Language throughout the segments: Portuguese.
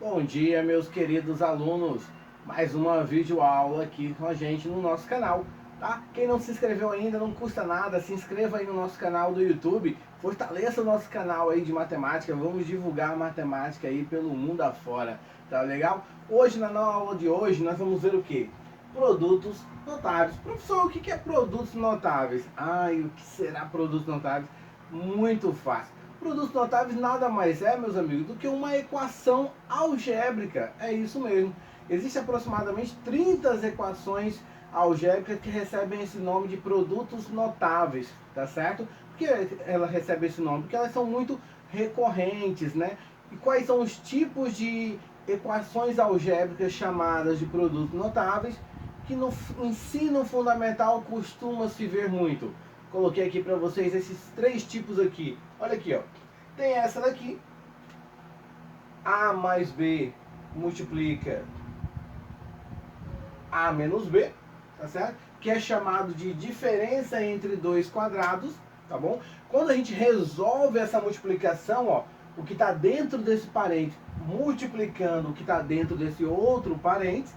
Bom dia, meus queridos alunos. Mais uma videoaula aqui com a gente no nosso canal, tá? Quem não se inscreveu ainda, não custa nada, se inscreva aí no nosso canal do YouTube, fortaleça o nosso canal aí de matemática, vamos divulgar a matemática aí pelo mundo afora, tá legal? Hoje, na aula de hoje, nós vamos ver o que? Produtos notáveis. Professor, o que é produtos notáveis? Ai, o que será produtos notáveis? Muito fácil. Produtos notáveis nada mais é, meus amigos, do que uma equação algébrica. É isso mesmo. Existem aproximadamente 30 equações algébricas que recebem esse nome de produtos notáveis, tá certo? Por que ela recebe esse nome? Porque elas são muito recorrentes, né? E quais são os tipos de equações algébricas chamadas de produtos notáveis que no ensino fundamental costuma se ver muito? Coloquei aqui para vocês esses três tipos aqui. Olha aqui, ó. Tem essa daqui. A mais B multiplica A menos B, tá certo? Que é chamado de diferença entre dois quadrados, tá bom? Quando a gente resolve essa multiplicação, ó, o que está dentro desse parênteses multiplicando o que está dentro desse outro parênteses,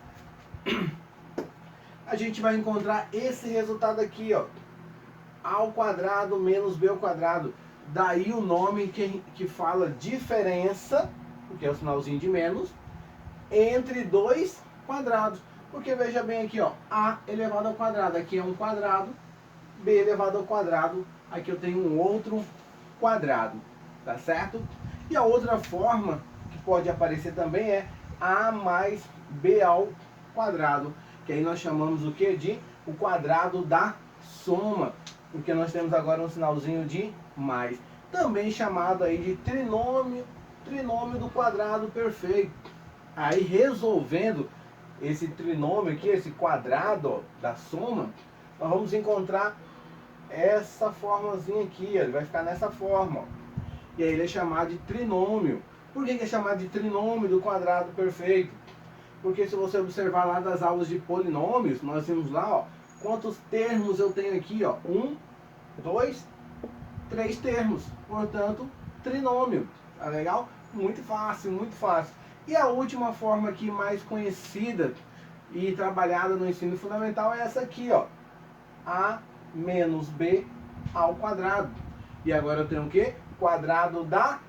a gente vai encontrar esse resultado aqui, ó. A ao quadrado menos B ao quadrado. Daí o nome que fala diferença, porque é o sinalzinho de menos, entre dois quadrados. Porque veja bem aqui, ó, A elevado ao quadrado, aqui é um quadrado, B elevado ao quadrado, aqui eu tenho um outro quadrado, tá certo? E a outra forma que pode aparecer também é A mais B ao quadrado, que aí nós chamamos o que de o quadrado da soma, porque nós temos agora um sinalzinho de mais, também chamado aí de trinômio do quadrado perfeito. Aí resolvendo esse trinômio aqui, esse quadrado ó, da soma, nós vamos encontrar essa formazinha aqui, ó, ele vai ficar nessa forma, ó. E aí ele é chamado de trinômio. Por que é chamado de trinômio do quadrado perfeito? Porque se você observar lá das aulas de polinômios, nós vimos lá, ó, quantos termos eu tenho aqui, ó, 1, 2, 3 termos, portanto, trinômio, tá legal? Muito fácil, muito fácil. E a última forma aqui mais conhecida e trabalhada no ensino fundamental é essa aqui, ó, A menos B ao quadrado. E agora eu tenho o quê? Quadrado da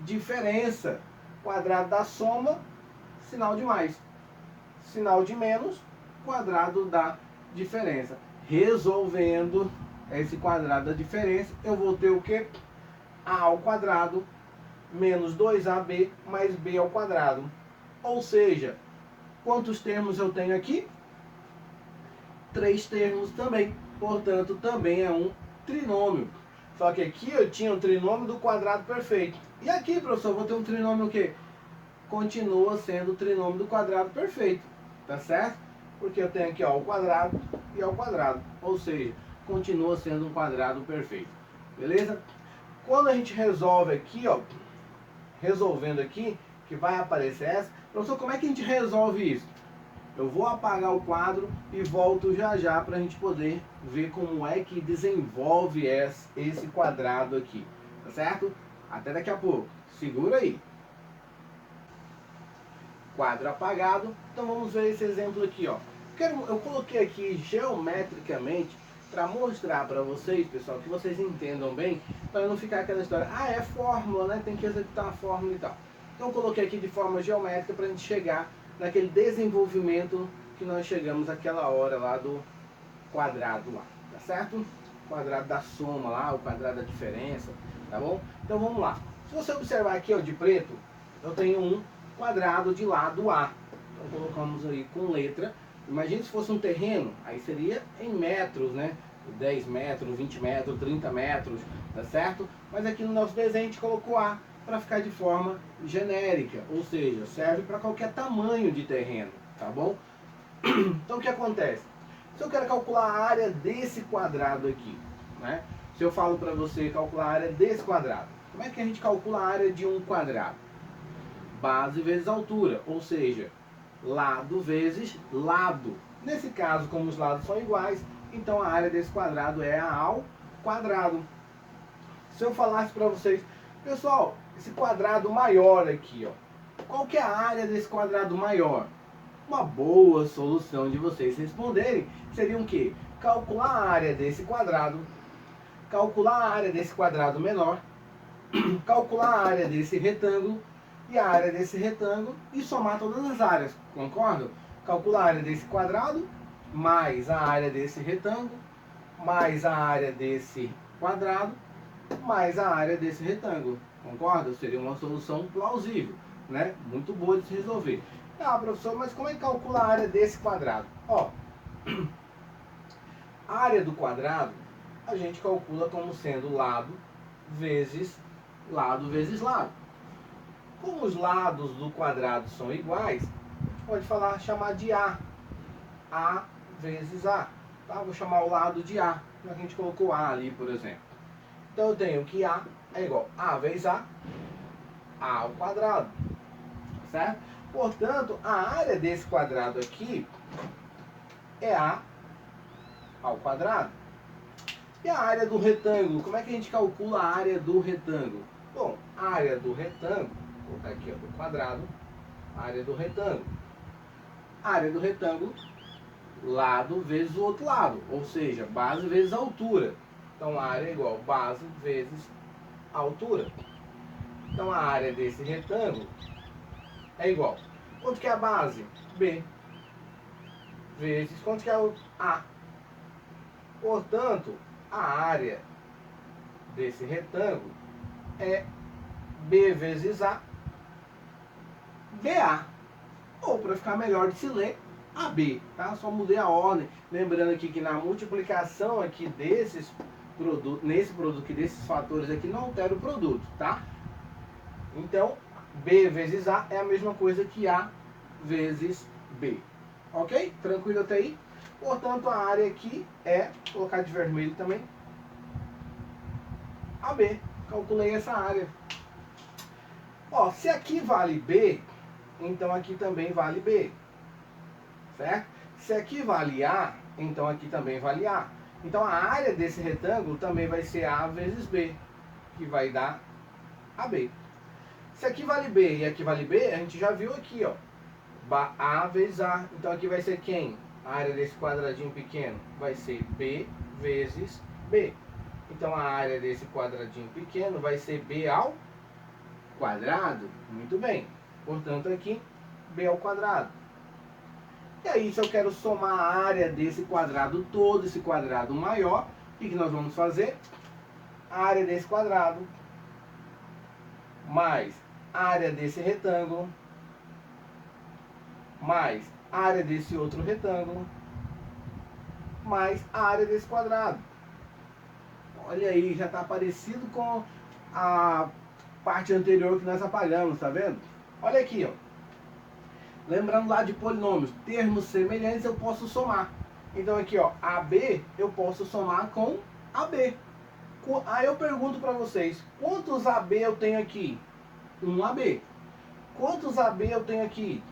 diferença, quadrado da soma, sinal de mais, sinal de menos, quadrado da diferença. Resolvendo esse quadrado da diferença, eu vou ter o que? A ao quadrado menos 2AB mais B ao quadrado. Ou seja, quantos termos eu tenho aqui? 3 termos também. Portanto, também é um trinômio. Só que aqui eu tinha o trinômio do quadrado perfeito. E aqui, professor, eu vou ter um trinômio o quê? Continua sendo o trinômio do quadrado perfeito. Tá certo? Porque eu tenho aqui ó, o quadrado e ao quadrado. Ou seja, continua sendo um quadrado perfeito. Beleza? Quando a gente resolve aqui, ó, resolvendo aqui, que vai aparecer essa. Professor, como é que a gente resolve isso? Eu vou apagar o quadro e volto já já para a gente poder ver como é que desenvolve esse quadrado aqui. Tá certo? Até daqui a pouco. Segura aí. Quadro apagado. Então vamos ver esse exemplo aqui, ó. Eu coloquei aqui geometricamente para mostrar para vocês, pessoal, que vocês entendam bem, para não ficar aquela história, ah, é fórmula, né? Tem que executar a fórmula e tal. Então eu coloquei aqui de forma geométrica para a gente chegar naquele desenvolvimento que nós chegamos aquela hora lá do quadrado lá, tá certo? Quadrado da soma lá, o quadrado da diferença, tá bom? Então vamos lá. Se você observar aqui, ó, de preto, eu tenho um quadrado de lado A. Então colocamos aí com letra. Imagine se fosse um terreno, aí seria em metros, né? 10 metros, 20 metros, 30 metros, tá certo? Mas aqui no nosso desenho a gente colocou A para ficar de forma genérica, ou seja, serve para qualquer tamanho de terreno, tá bom? Então o que acontece? Se eu quero calcular a área desse quadrado aqui, né? Se eu falo para você calcular a área desse quadrado, como é que a gente calcula a área de um quadrado? Base vezes altura, ou seja, lado vezes lado. Nesse caso, como os lados são iguais, então a área desse quadrado é A ao quadrado. Se eu falasse para vocês, pessoal, esse quadrado maior aqui, ó, qual que é a área desse quadrado maior? Uma boa solução de vocês responderem seria o quê? Calcular a área desse quadrado, calcular a área desse quadrado menor, calcular a área desse retângulo e a área desse retângulo e somar todas as áreas, concordam? Calcular a área desse quadrado mais a área desse retângulo mais a área desse quadrado mais a área desse retângulo, concorda? Seria uma solução plausível, né? Muito boa de se resolver. Ah, professor, mas como é que calcula a área desse quadrado? Ó, a área do quadrado a gente calcula como sendo lado vezes lado vezes lado. Como os lados do quadrado são iguais, a gente pode chamar de A vezes A. Tá? Vou chamar o lado de A, já que a gente colocou A ali, por exemplo. Então eu tenho que A é igual a vezes A ao quadrado, certo? Portanto, a área desse quadrado aqui é A ao quadrado. E a área do retângulo? Como é que a gente calcula a área do retângulo? Bom, a área do retângulo, vou colocar aqui ó, do quadrado, a área do retângulo. A área do retângulo, lado vezes o outro lado, ou seja, base vezes altura. Então a área é igual a base vezes a altura. Então a área desse retângulo é igual. Quanto que é a base? B. Vezes quanto que é o A. Portanto, a área desse retângulo é B vezes A, BA. Ou, para ficar melhor de se ler, AB. Tá? Só mudei a ordem. Lembrando aqui que na multiplicação aqui desses produtos, nesse produto aqui, desses fatores aqui, não altera o produto. Tá? Então, B vezes A é a mesma coisa que A vezes B. Ok? Tranquilo até aí? Portanto, a área aqui é, vou colocar de vermelho também, AB. Calculei essa área. Ó, se aqui vale B, então aqui também vale B. Certo? Se aqui vale A, então aqui também vale A. Então a área desse retângulo também vai ser A vezes B, que vai dar AB. Se aqui vale B e aqui vale B, a gente já viu aqui, ó. A vezes A. Então aqui vai ser quem? A área desse quadradinho pequeno vai ser B vezes B. Então a área desse quadradinho pequeno vai ser B ao quadrado. Muito bem. Portanto aqui, B ao quadrado. E aí, se eu quero somar a área desse quadrado todo, esse quadrado maior, o que nós vamos fazer? A área desse quadrado mais a área desse retângulo mais a área desse outro retângulo mais a área desse quadrado. Olha aí, já está parecido com a parte anterior que nós apagamos, tá vendo? Olha aqui, ó. Lembrando lá de polinômios, termos semelhantes eu posso somar. Então aqui, ó, AB eu posso somar com AB. Aí eu pergunto para vocês, quantos AB eu tenho aqui? 1AB. Quantos AB eu tenho aqui?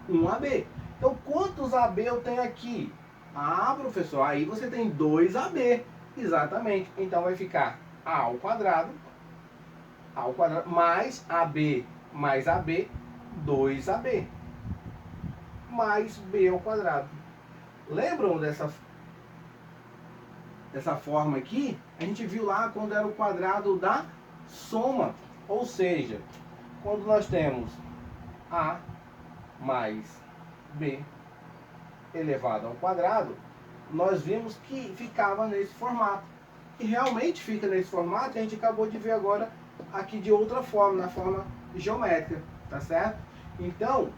1AB. Então quantos AB eu tenho aqui? Ah, professor, aí você tem 2AB. Exatamente. Então vai ficar A ao quadrado mais AB, 2AB, mais B ao quadrado. Lembram dessa forma aqui? A gente viu lá quando era o quadrado da soma. Ou seja, quando nós temos A mais B elevado ao quadrado, nós vimos que ficava nesse formato. E realmente fica nesse formato, e a gente acabou de ver agora aqui de outra forma, na forma geométrica, tá certo? Então,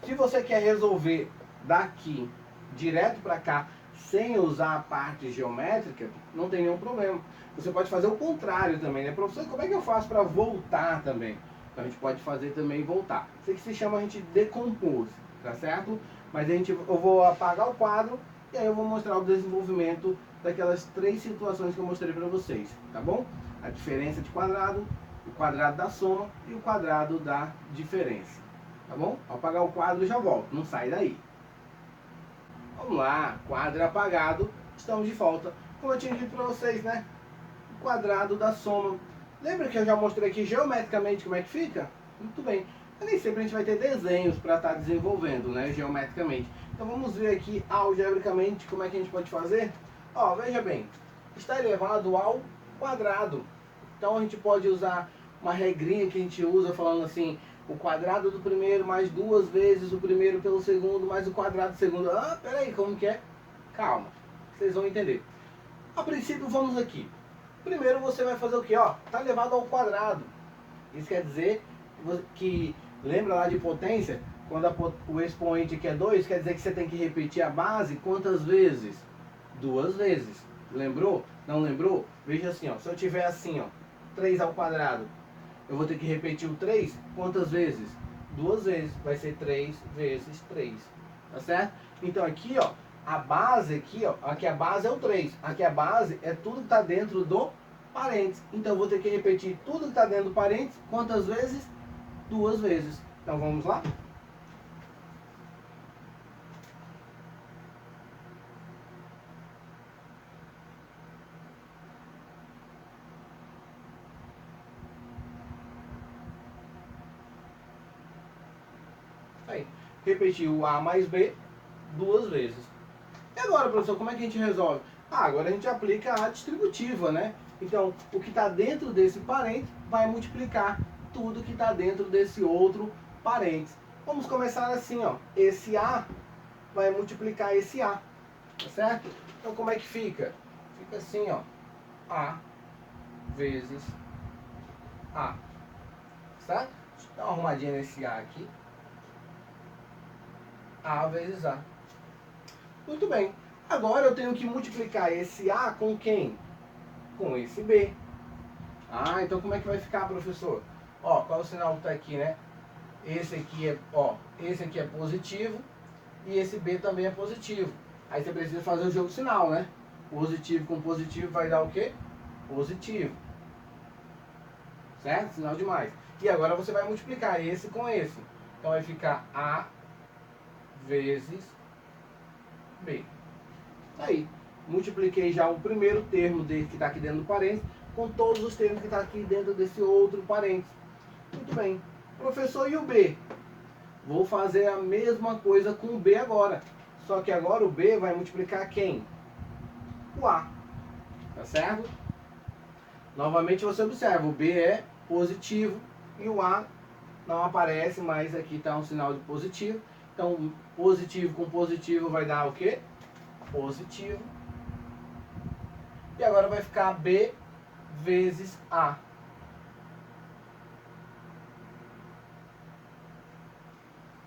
se você quer resolver daqui direto para cá, sem usar a parte geométrica, não tem nenhum problema. Você pode fazer o contrário também, né? Professor, como é que eu faço para voltar também? Então a gente pode fazer também voltar. Isso que se chama a gente decompor, tá certo? Mas eu vou apagar o quadro e aí eu vou mostrar o desenvolvimento daquelas 3 situações que eu mostrei para vocês, tá bom? A diferença de quadrado, o quadrado da soma e o quadrado da diferença, tá bom? Ao apagar o quadro eu já volto, não sai daí. Vamos lá, quadro apagado, estamos de volta. Como eu tinha dito para vocês, né? O quadrado da soma. Lembra que eu já mostrei aqui geometricamente como é que fica? Muito bem. Mas nem sempre a gente vai ter desenhos para estar desenvolvendo, né, geometricamente. Então vamos ver aqui algebricamente como é que a gente pode fazer. Ó, veja bem, está elevado ao quadrado. Então a gente pode usar uma regrinha que a gente usa falando assim, o quadrado do primeiro mais 2 vezes o primeiro pelo segundo mais o quadrado do segundo. Ah, peraí, como que é? Calma, vocês vão entender. A princípio vamos aqui. Primeiro você vai fazer o que? Ó, está elevado ao quadrado. Isso quer dizer que, lembra lá de potência? Quando o expoente aqui é 2, quer dizer que você tem que repetir a base quantas vezes? 2 vezes. Lembrou? Não lembrou? Veja assim, ó, se eu tiver assim, ó, 3 ao quadrado, eu vou ter que repetir o 3 quantas vezes? 2 vezes. Vai ser 3 vezes 3. Tá certo? Então aqui, ó, a base aqui, ó, aqui a base é o 3. Aqui a base é tudo que está dentro do parênteses. Então eu vou ter que repetir tudo que está dentro do parênteses quantas vezes? 2 vezes. Então vamos lá? Aí, repetir o A mais B 2 vezes. E agora, professor, como é que a gente resolve? Ah, agora a gente aplica a distributiva, né? Então, o que está dentro desse parênteses vai multiplicar tudo que está dentro desse outro parênteses. Vamos começar assim, ó. Esse A vai multiplicar esse A, tá certo? Então, como é que fica? Fica assim, ó. A vezes A, certo? Deixa eu dar uma arrumadinha nesse A aqui. A vezes A. Muito bem. Agora eu tenho que multiplicar esse A com quem? Com esse B. Ah, então como é que vai ficar, professor? Ó, qual é o sinal que está aqui, né? Esse aqui é, ó, esse aqui é positivo e esse B também é positivo. Aí você precisa fazer o jogo sinal, né? Positivo com positivo vai dar o quê? Positivo. Certo? Sinal de mais. E agora você vai multiplicar esse com esse. Então vai ficar A vezes B. Aí, multipliquei já o primeiro termo desse que está aqui dentro do parênteses com todos os termos que estão aqui dentro desse outro parênteses. Muito bem. Professor, e o B? Vou fazer a mesma coisa com o B agora. Só que agora o B vai multiplicar quem? O A. Tá certo? Novamente você observa, o B é positivo e o A não aparece, mas aqui está um sinal de positivo. Então, positivo com positivo vai dar o quê? Positivo. E agora vai ficar B vezes A.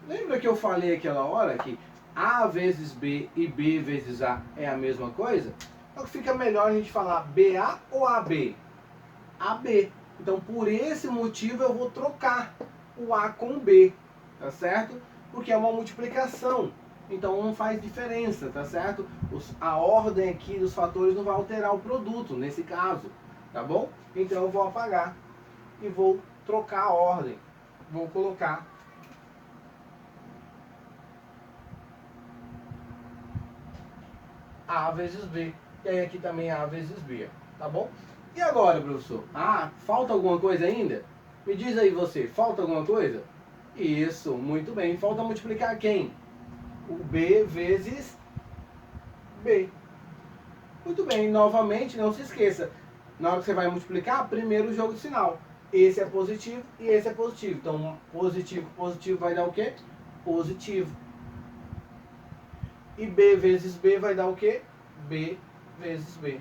Lembra que eu falei aquela hora que A vezes B e B vezes A é a mesma coisa? Então fica melhor a gente falar BA ou AB? AB. Então por esse motivo eu vou trocar o A com o B, tá certo? Porque é uma multiplicação. Então não faz diferença, tá certo? A ordem aqui dos fatores não vai alterar o produto, nesse caso, tá bom? Então eu vou apagar e vou trocar a ordem. Vou colocar A vezes B. E aí aqui também A vezes B, tá bom? E agora, professor? Ah, falta alguma coisa ainda? Me diz aí você, falta alguma coisa? Isso, muito bem. Falta multiplicar quem? O B vezes B. Muito bem, novamente, não se esqueça. Na hora que você vai multiplicar, primeiro o jogo de sinal. Esse é positivo e esse é positivo. Então, positivo com positivo vai dar o quê? Positivo. E B vezes B vai dar o quê? B vezes B.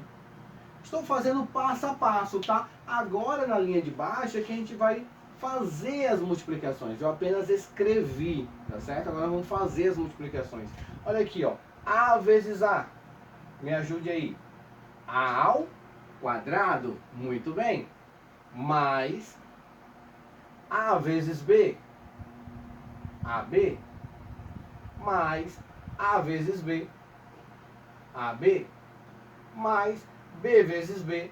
Estou fazendo passo a passo, tá? Agora na linha de baixo é que a gente vai fazer as multiplicações. Eu apenas escrevi, tá certo? Agora vamos fazer as multiplicações. Olha aqui, ó. A vezes A. Me ajude aí. A ao quadrado. Muito bem. Mais A vezes B. AB. Mais A vezes B. AB. Mais B vezes B.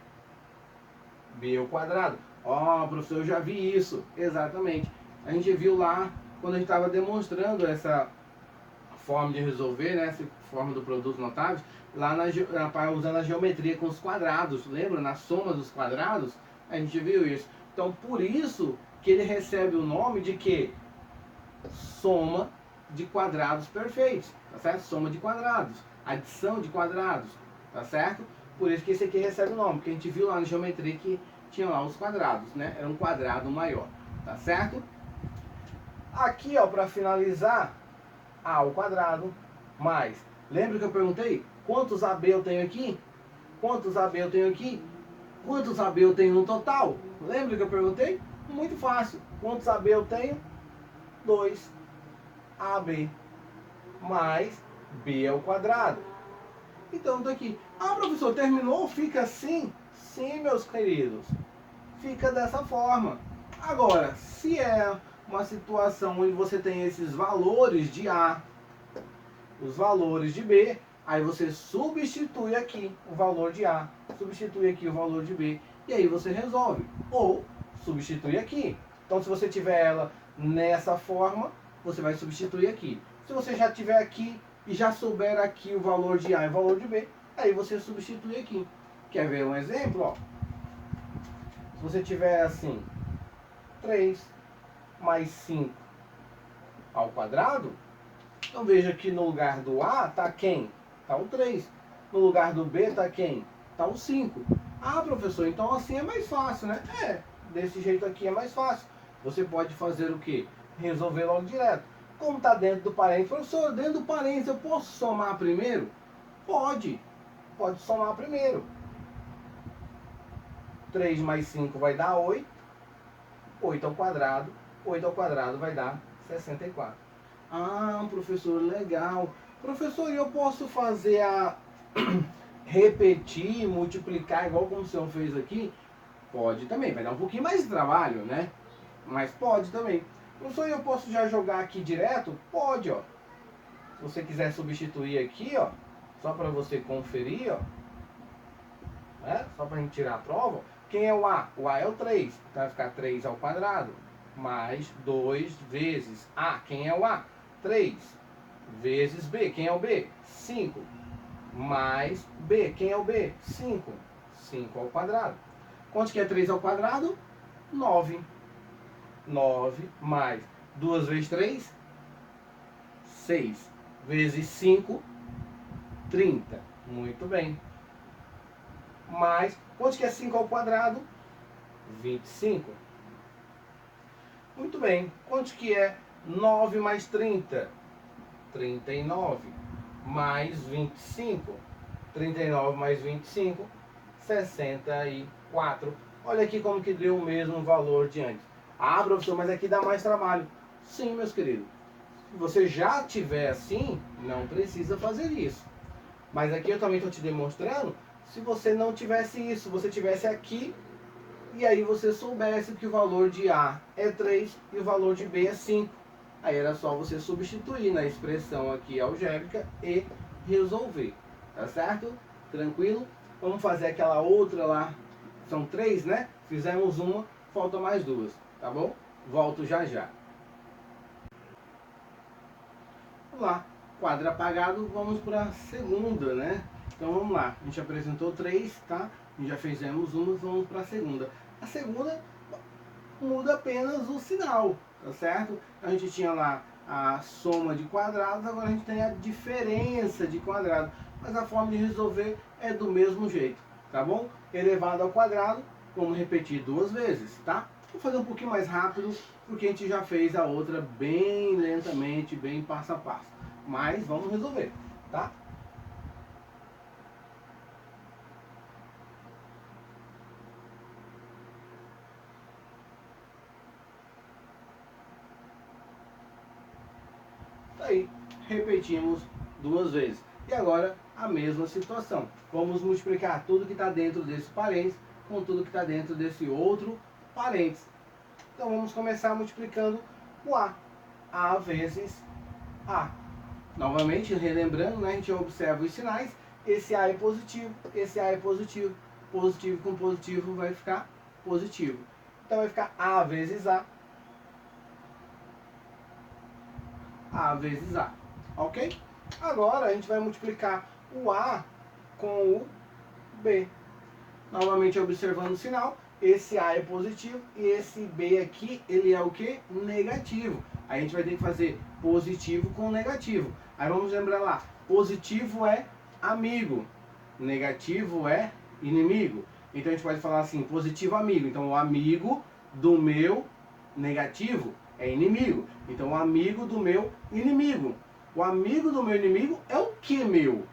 B ao quadrado. Ó, professor, eu já vi isso. Exatamente. A gente viu lá quando a gente estava demonstrando essa forma de resolver, né? Essa forma do produto notável, lá usando a geometria com os quadrados. Lembra? Na soma dos quadrados, a gente viu isso. Então, por isso que ele recebe o nome de quê? soma de quadrados perfeitos, tá certo? Soma de quadrados, adição de quadrados, tá certo? Por isso que esse aqui recebe o nome, porque a gente viu lá na geometria que tinha lá os quadrados, né? Era um quadrado maior, tá certo? Aqui, ó, para finalizar, A ao quadrado mais, lembra que eu perguntei quantos AB eu tenho aqui? Quantos AB eu tenho aqui? Quantos AB eu tenho no total? Lembra que eu perguntei? Muito fácil. Quantos AB eu tenho? 2AB mais B ao quadrado. Então, daqui. Ah, professor, terminou? Fica assim? Sim, meus queridos. Fica dessa forma. Agora, se é uma situação onde você tem esses valores de A, os valores de B, aí você substitui aqui o valor de A, substitui aqui o valor de B, e aí você resolve. Ou substitui aqui. Então, se você tiver ela nessa forma, você vai substituir aqui. Se você já tiver aqui e já souber aqui o valor de A e o valor de B, aí você substitui aqui. Quer ver um exemplo? Ó. Se você tiver assim, 3 mais 5 ao quadrado, então veja que no lugar do A está quem? Está o 3. No lugar do B está quem? Está o 5. Ah, professor, então assim é mais fácil, né? É, desse jeito aqui é mais fácil. Você pode fazer o quê? Resolver logo direto. Como está dentro do parênteses? Professor, dentro do parênteses eu posso somar primeiro? Pode. Pode somar primeiro. 3 mais 5 vai dar 8. 8 ao quadrado. 8 ao quadrado vai dar 64. Ah, professor, legal. Professor, eu posso fazer a repetir, multiplicar, igual como o senhor fez aqui? Pode também, vai dar um pouquinho mais de trabalho, né? Mas pode também. Professor, eu posso já jogar aqui direto? Pode, ó. Se você quiser substituir aqui, ó, só para você conferir, ó, né? Só para a gente tirar a prova. Quem é o A? O A é o 3. Então vai ficar 3 ao quadrado mais 2 vezes A. Quem é o A? 3 vezes B. Quem é o B? 5 mais B. Quem é o B? 5. 5 ao quadrado. Quanto que é 3 ao quadrado? 9. 9 mais 2 vezes 3? 6 vezes 5? 30. Muito bem. Mais, quanto que é 5 ao quadrado? 25. Muito bem. Quanto que é 9 mais 30? 39. Mais 25. 39 mais 25, 64. Olha aqui como que deu o mesmo valor de antes. Ah, professor, mas aqui dá mais trabalho. Sim, meus queridos. Se você já tiver assim, não precisa fazer isso. Mas aqui eu também estou te demonstrando, se você não tivesse isso, você tivesse aqui, e aí você soubesse que o valor de A é 3 e o valor de B é 5. Aí era só você substituir na expressão aqui algébrica e resolver. Tá certo? Tranquilo? Vamos fazer aquela outra lá. São 3, né? Fizemos uma, falta mais 2. Tá bom? Volto já já. Vamos lá. Quadro apagado, vamos para a segunda, né? Então vamos lá. A gente apresentou 3, tá? A gente já fizemos uma, vamos para a segunda. A segunda muda apenas o sinal, tá certo? A gente tinha lá a soma de quadrados, agora a gente tem a diferença de quadrados. Mas a forma de resolver é do mesmo jeito, tá bom? Elevado ao quadrado, vamos repetir 2 vezes, tá? Vou fazer um pouquinho mais rápido, porque a gente já fez a outra bem lentamente, bem passo a passo. Mas vamos resolver, tá? Aí, repetimos 2 vezes. E agora, a mesma situação. Vamos multiplicar tudo que está dentro desse parênteses com tudo que está dentro desse outro parênteses. Então, vamos começar multiplicando o A. A vezes A. Novamente, relembrando, né, a gente observa os sinais. Esse A é positivo, esse A é positivo. Positivo com positivo vai ficar positivo. Então, vai ficar A vezes A. A vezes A. Ok? Agora, a gente vai multiplicar o A com o B. Novamente, observando o sinal. esse A é positivo e esse B aqui, ele é o que? Negativo. Aí a gente vai ter que fazer positivo com negativo. Aí vamos lembrar lá, positivo é amigo, negativo é inimigo. Então a gente pode falar assim, positivo amigo. Então o amigo do meu negativo é inimigo. Então o amigo do meu inimigo. O amigo do meu inimigo é o que meu?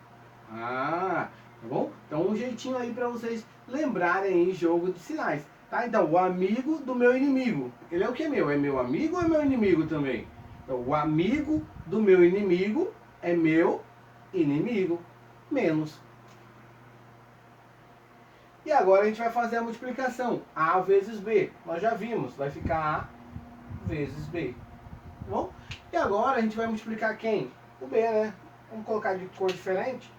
Tá bom? Então um jeitinho aí para vocês lembrarem aí jogo de sinais. Tá? Então o amigo do meu inimigo, ele é o que meu? É meu amigo ou é meu inimigo também? Então o amigo do meu inimigo é meu inimigo. Menos. E agora a gente vai fazer a multiplicação. A vezes B. Nós já vimos. Vai ficar A vezes B. Tá bom? E agora a gente vai multiplicar quem? O B, né? Vamos colocar de cor diferente.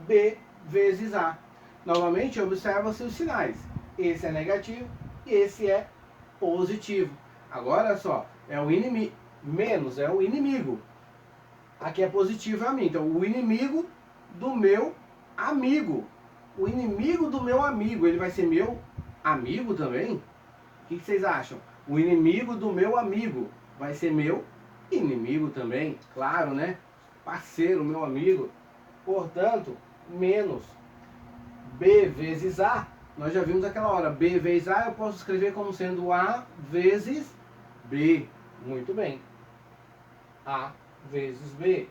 B vezes A. Novamente, observa-se os sinais. Esse é negativo e esse é positivo. Agora, olha só, é o inimigo. Menos é o inimigo. Aqui é positivo a mim. Então, o inimigo do meu amigo. O inimigo do meu amigo, ele vai ser meu amigo também? O que vocês acham? O inimigo do meu amigo vai ser meu inimigo também? Claro, né? Parceiro, meu amigo. Portanto, menos B vezes A. Nós já vimos aquela hora. B vezes A eu posso escrever como sendo A vezes B. Muito bem. A vezes B.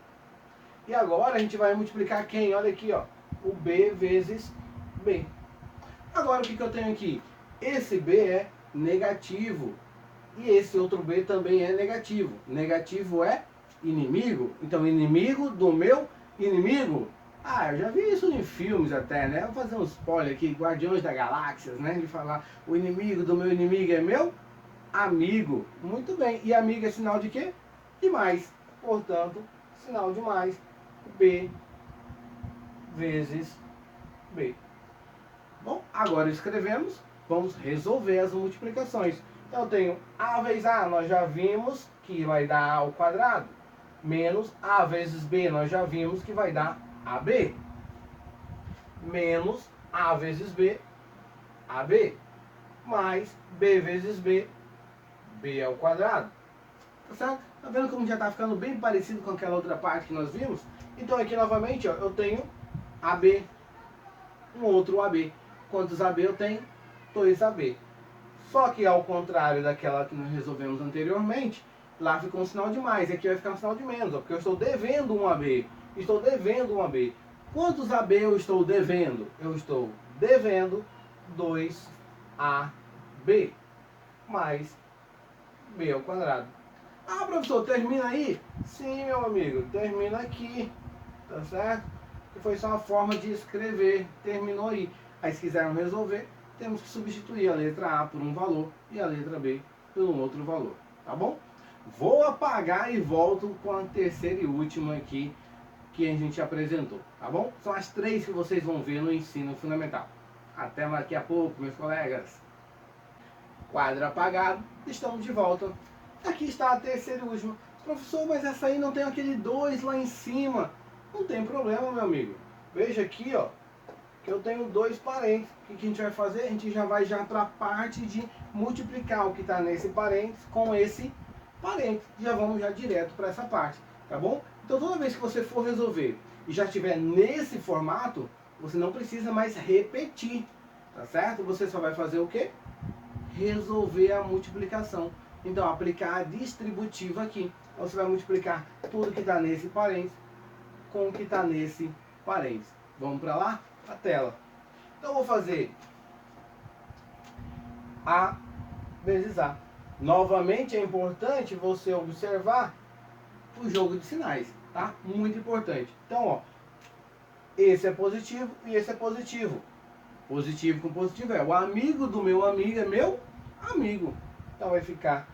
E agora a gente vai multiplicar quem? Olha aqui, ó. O B vezes B. Agora o que eu tenho aqui? Esse B é negativo. E esse outro B também é negativo. Negativo é inimigo. Então, inimigo do meu inimigo. Eu já vi isso em filmes até, né? Vou fazer um spoiler aqui, Guardiões da Galáxia, né? De falar, o inimigo do meu inimigo é meu amigo. Muito bem. E amigo é sinal de quê? De mais. Portanto, sinal de mais. B vezes B. Bom, agora escrevemos. Vamos resolver as multiplicações. Então, eu tenho A vezes A, nós já vimos que vai dar A ao quadrado. Menos A vezes B, nós já vimos que vai dar AB. Menos A vezes B, AB. Mais B vezes B, B ao quadrado. Tá certo? Tá vendo como já está ficando bem parecido com aquela outra parte que nós vimos? Então aqui novamente, ó, eu tenho AB, um outro AB. Quantos AB eu tenho? 2AB. Só que ao contrário daquela que nós resolvemos anteriormente, lá ficou um sinal de mais, e aqui vai ficar um sinal de menos, ó, porque eu estou devendo um AB. Estou devendo um AB. Quantos AB eu estou devendo? Eu estou devendo 2AB mais B ao quadrado. Professor, termina aí? Sim, meu amigo, termina aqui. Tá certo? Que foi só uma forma de escrever. Terminou aí. Aí se quiserem resolver, temos que substituir a letra A por um valor e a letra B por um outro valor. Tá bom? Vou apagar e volto com a terceira e última aqui que a gente apresentou. Tá bom? São as 3 que vocês vão ver no ensino fundamental. Até daqui a pouco, meus colegas. Quadro apagado. Estamos de volta. Aqui está a terceira e última. Professor, mas essa aí não tem aquele 2 lá em cima. Não tem problema, meu amigo. Veja aqui, ó, que eu tenho 2 parênteses. O que a gente vai fazer? A gente já vai para a parte de multiplicar o que está nesse parênteses com esse parênteses. Já vamos já direto para essa parte, tá bom? Então toda vez que você for resolver e já estiver nesse formato, você não precisa mais repetir, tá certo? Você só vai fazer o quê? Resolver a multiplicação. Então, aplicar a distributiva aqui. Então, você vai multiplicar tudo que está nesse parênteses com o que está nesse parênteses. Vamos para lá? A tela. Então, eu vou fazer A vezes A. Novamente, é importante você observar o jogo de sinais, tá? Muito importante. Então, ó, esse é positivo e esse é positivo. Positivo com positivo é o amigo do meu amigo é meu amigo. Então vai ficar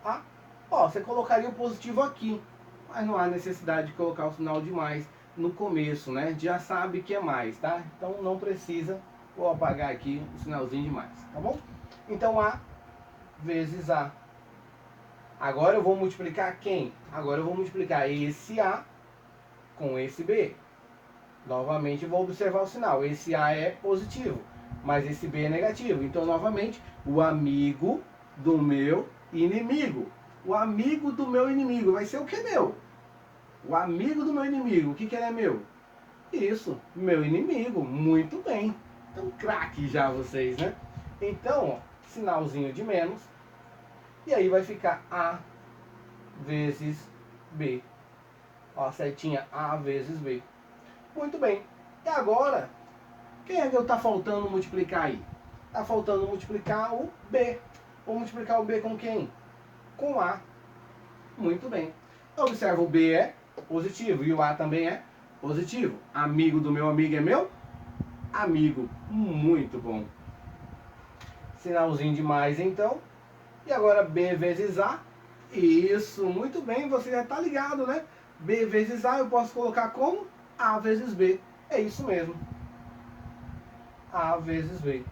A. Ó, você colocaria o positivo aqui, mas não há necessidade de colocar o sinal de mais no começo, né? Já sabe que é mais, tá? Então não precisa. Vou apagar aqui o sinalzinho de mais, tá bom? Então A vezes A. Agora eu vou multiplicar quem? Agora eu vou multiplicar esse A com esse B. Novamente vou observar o sinal. Esse A é positivo, mas esse B é negativo. Então, novamente, o amigo do meu inimigo. O amigo do meu inimigo vai ser o que meu? O amigo do meu inimigo. O que, que ele é meu? Isso, meu inimigo. Muito bem. Então, craque já vocês, né? Então, ó, sinalzinho de menos. E aí vai ficar A vezes B. Ó, a setinha A vezes B. Muito bem. E agora, quem é que está faltando multiplicar aí? Está faltando multiplicar o B. Vou multiplicar o B com quem? Com A. Muito bem. Observa, o B é positivo e o A também é positivo. Amigo do meu amigo é meu amigo. Muito bom. Sinalzinho de mais então. E agora B vezes A. Isso, muito bem, você já está ligado, né? B vezes A eu posso colocar como? A vezes B. É isso mesmo. A vezes B.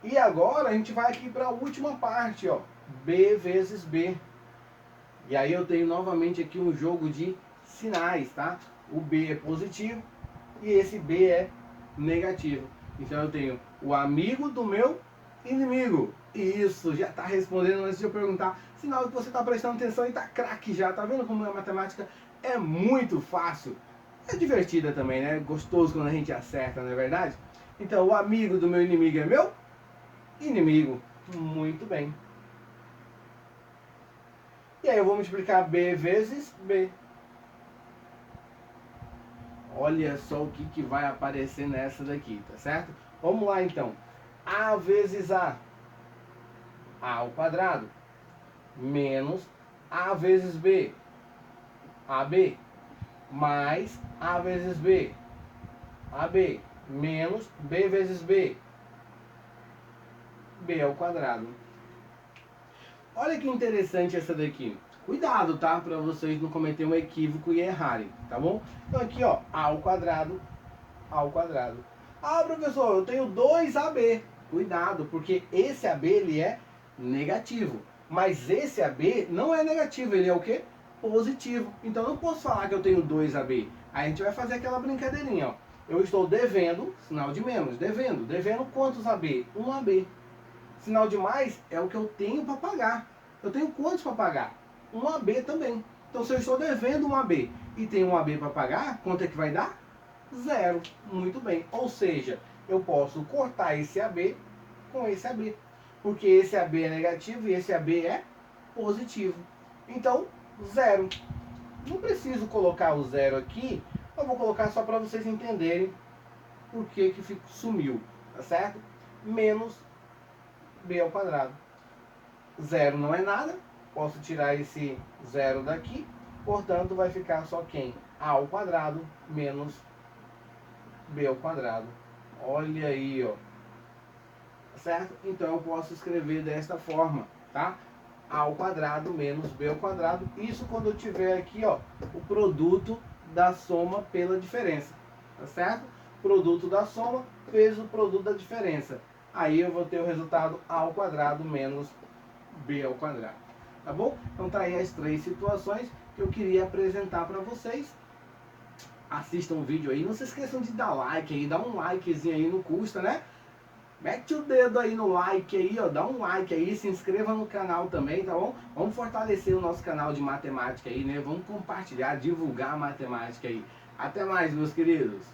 E agora a gente vai aqui para a última parte, ó. B vezes B. E aí eu tenho novamente aqui um jogo de sinais, tá? O B é positivo e esse B é negativo. Então eu tenho o amigo do meu inimigo. Isso, já está respondendo antes de eu perguntar. Sinal que você está prestando atenção e está craque já. Tá vendo como a matemática é muito fácil? É divertida também, né? Gostoso quando a gente acerta, não é verdade? Então, o amigo do meu inimigo é meu inimigo. Muito bem. E aí eu vou multiplicar B vezes B. Olha só o que vai aparecer nessa daqui, tá certo? Vamos lá então. A vezes A. A ao quadrado. Menos A vezes B. AB. Mais A vezes B. AB. Menos B vezes B. B ao quadrado. Olha que interessante essa daqui. Cuidado, tá? Para vocês não cometerem um equívoco e errarem, tá bom? Então aqui, ó, A ao quadrado, A ao quadrado. Ah, professor, eu tenho 2AB. Cuidado, porque esse AB ele é negativo. Mas esse AB não é negativo, ele é o quê? Positivo. Então eu não posso falar que eu tenho 2AB. Aí a gente vai fazer aquela brincadeirinha, ó. Eu estou devendo, sinal de menos, devendo. Devendo quantos AB? 1AB. Sinal de mais é o que eu tenho para pagar. Eu tenho quantos para pagar? 1AB também. Então, se eu estou devendo 1AB e tenho 1AB para pagar, quanto é que vai dar? 0. Muito bem. Ou seja, eu posso cortar esse AB com esse AB. Porque esse AB é negativo e esse AB é positivo. Então, 0. Não preciso colocar o 0 aqui. Eu vou colocar só para vocês entenderem por que sumiu. Tá certo? Menos B ao quadrado. 0 não é nada. Posso tirar esse 0 daqui. Portanto, vai ficar só quem? A ao quadrado menos B ao quadrado. Olha aí, ó. Certo? Então, eu posso escrever desta forma, tá? A ao quadrado menos B ao quadrado. Isso quando eu tiver aqui, ó, o produto da soma pela diferença. Tá certo? Produto da soma vezes o produto da diferença. Aí eu vou ter o resultado A ao quadrado menos B ao quadrado. Tá bom? Então tá aí as 3 situações que eu queria apresentar para vocês. Assistam o vídeo aí. Não se esqueçam de dar like aí. Dá um likezinho aí, não custa, né? Mete o dedo aí no like aí, ó. Dá um like aí. Se inscreva no canal também, tá bom? Vamos fortalecer o nosso canal de matemática aí, né? Vamos compartilhar, divulgar a matemática aí. Até mais, meus queridos.